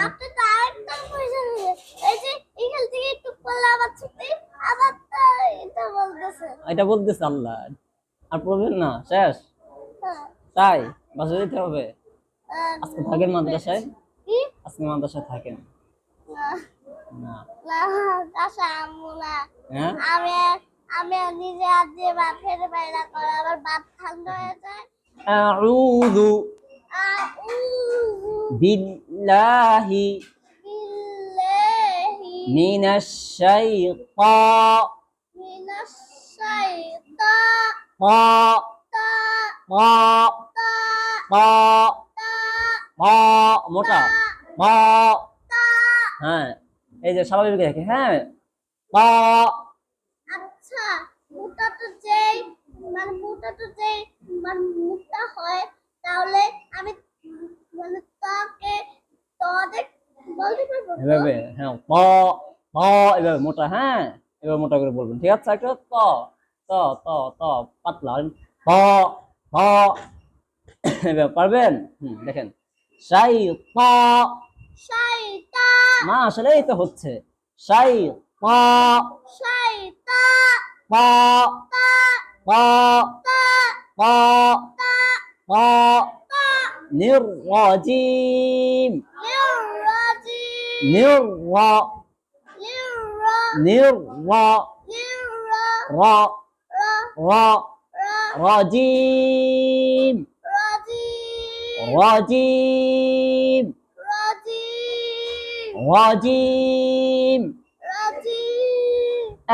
আপনি তো আরেকটা পয়সা নিয়ে এই যে এখান থেকে একটু পড়লে আবার ছুটি আবার তো এটা বলতেছে। এটা বলতেছে আল্লাহ। আর পড়বেন না, শেষ? হ্যাঁ, তাই বাসা যেতে হবে? আহ, আজকে থাকেন মাদ্রাসায়? কি আজকে মাদ্রাসায় থাকেন? না না। না আশা আম্মু না হ্যাঁ, আমি আমি নিজে হাত দিয়ে ভাত খেতে পারি না করে আবার ভাত ঠান্ডা হয়ে যায়। আউযু আউযু বিল্লাহি বিল্লাহি মিনাশ শাইতানির মিনাশ শাইতানির মোটা হ্যাঁ, এই যে স্বাভাবিক দেখে, হ্যাঁ, আচ্ছা মুটা তো যেই মুটা তো যেই মুটা হয় তাহলে আমি তাকে তো দেখ বলতে পারবো তো? এভাবে, হ্যাঁ, এভাবে মোটা, হ্যাঁ, এভাবে মোটা করে বলবেন, ঠিক আছে? একটা ত ত ত পাতলা ত ত এভাবে পারবেন? দেখেন, সাই প শাইতা মা আসলে এই তো হচ্ছে সাই প শাইতা প প প প নির্রাজিম লিরাজি নির্রা লিরা নির্রা লিরা রা রা রা রা রাজিম রাজি রাজিম রাজি রাজিম রাজি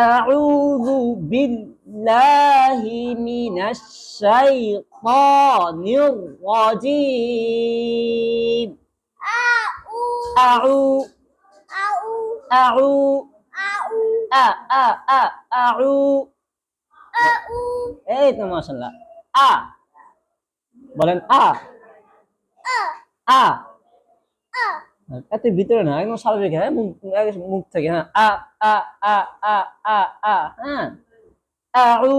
أعوذ بالله من الشيطان الرجيم আউ أعو আউ أعو আউ أ أ أ أعو আউ এই তো মাশাআল্লাহ আ বলেন আ আ আ আ এত ভিতরে না, একদম স্বাভাবিক, হ্যাঁ, মুখ থেকে, হ্যাঁ, আ আ আ আ আ আ হ্যাঁ, আউ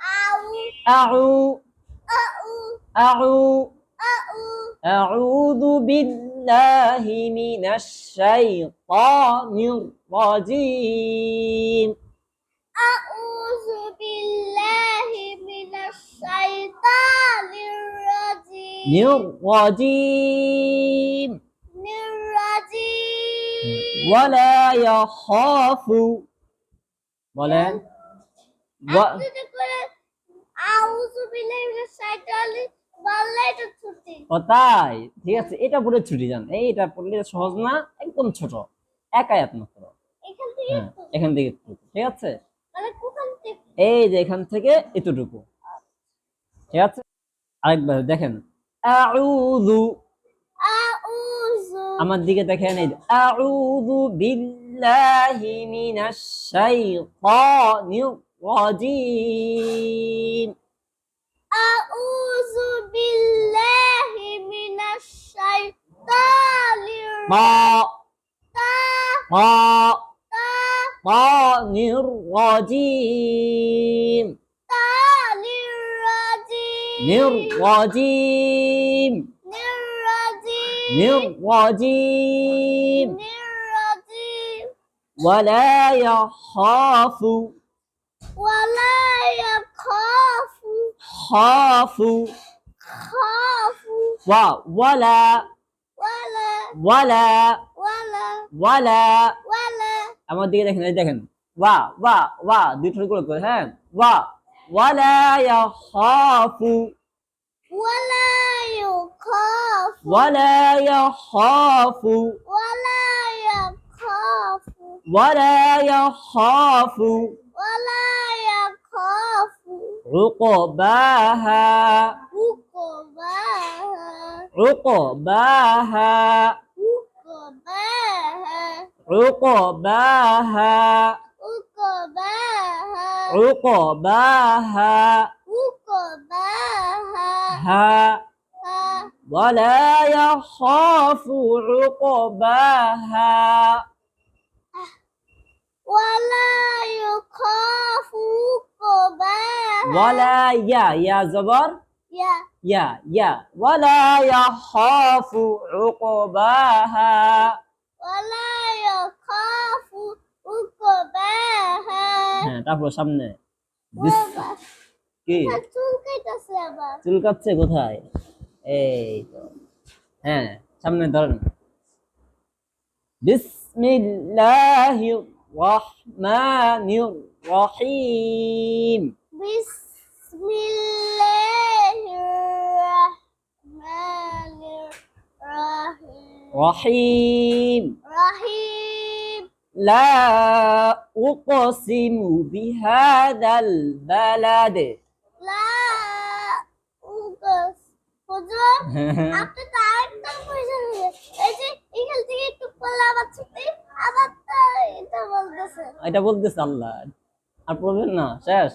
আউ আউ আউ আউ আউ أعوذ بالله من الشيطان الرجيم আউযু বিল্লাহি মিনাশ শাইতানির রাজিম الرجيم নির্রাজিম ولا يخاف বলেন আপনি তো করে আউযু বিল্লাহি মিনাশ শাইতানির বললেই তো ছুটি ও তাই, ঠিক আছে, এটা পড়ে ছুটি যান, এইটা পড়লে সহজ না, একদম ছোট, এক আয়াত মাত্র। এখান থেকে হ্যাঁ, তো এখান থেকে একটু, ঠিক আছে, মানে কোথান থেকে এই যে এখান থেকে এতটুকু, ঠিক আছে। আরেকবার দেখেন, আউযু, আউযু আমার দিকে দেখেন, এই যে, আউযু বিল্লাহি মিনাশ শাইতানির রাজিম আউযু বিল্লাহি মিনাশ শাইতানির মা তা মা তা তানির রাজিম তানির রাজিম নির্রাজিম নির্রাজিম নির্রাজিম নির্রাজিম ولا يخاف ওয়ালা ইয়াখাফু خاف খাফু ولا ওয়ালা ولا ওয়ালা ولا ওয়ালা আমার দিকে দেখেন, এই দেখেন, ওয়া দুই ঠোঁট করে, হ্যাঁ, ولا يخاف ওয়ালা ইয়াখাফু ولا يخاف ওয়ালা ইয়াখাফু ولا يخاف ওয়ালা ইয়াখাফু عقباها উকবাহা عقباها উকবাহা عقباها উকবাহা عقباها উকবাহা ها হা ولا يخاف عقباها ওয়ালা ইয়াখাফু উকবাহা ولا يا زبر ইয়া ইয়া ওয়ালা ইয়াখাফু উকবাহা ওয়ালা ইয়াখাফু উকবাহা হ্যাঁ তারপর সামনে বিস কি চুল কাইতাছে আবার চুল কাটছে কোথায় এই তো হ্যাঁ সামনে ধরেন বিসমিল্লাহির রহমানির রহিম বিসমিল্লাহির রহমানির রহিম রহিম রহিম লা উকসিমু বিহাদাল বালাদ লা উকস হুজুর আপনি তো আরেকটা পয়সা নিয়ে এই যে এখান থেকে একটু করলে আবার ছুটি আবার তো এটা বলতেছে এটা বলতেছে আল্লাহ আর পড়বেন না শেষ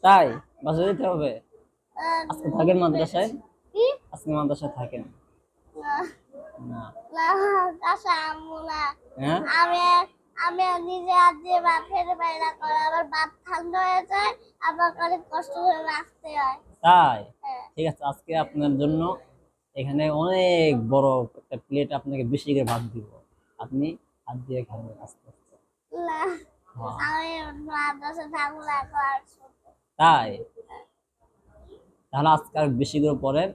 তাই বাসা যেতে হবে আজকে থাকেন মাদ্রাসায় কি আজকে মাদ্রাসায় থাকেন না না না কাঁচা আম্মু না হ্যাঁ আমি আমি নিজে হাত দিয়ে ভাত খেতে পারি না করে আবার ভাত ঠান্ডা হয়ে যায় আবার অনেক কষ্ট করে রাখতে হয় তাই হ্যাঁ। ঠিক আছে আজকে আপনার জন্য এখানে অনেক বড় একটা প্লেট আপনাকে বেশি করে ভাত দিব আপনি হাত দিয়ে খাবেন আস্তে আস্তে না হ্যাঁ। আমি মাদ্রাসা থাকবো না আর তাই তাহলে আজকে আর বেশি করে পড়েন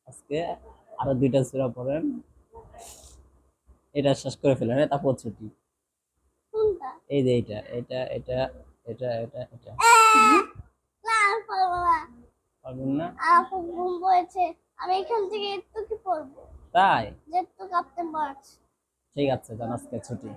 আজকে আরো 2টা সূরা পড়েন এটা শেষ করে ফেলেন তারপর ছুটি কোনটা এই যে এটা এটা এটা এটা এটা এটা না আর পড়বো না পারবেন না আর খুব ঘুম পড়েছে আমি এখান থেকে একটু কি পড়বো তাই যেটুকু আপনি পারছি ঠিক আছে জান আজকে ছুটি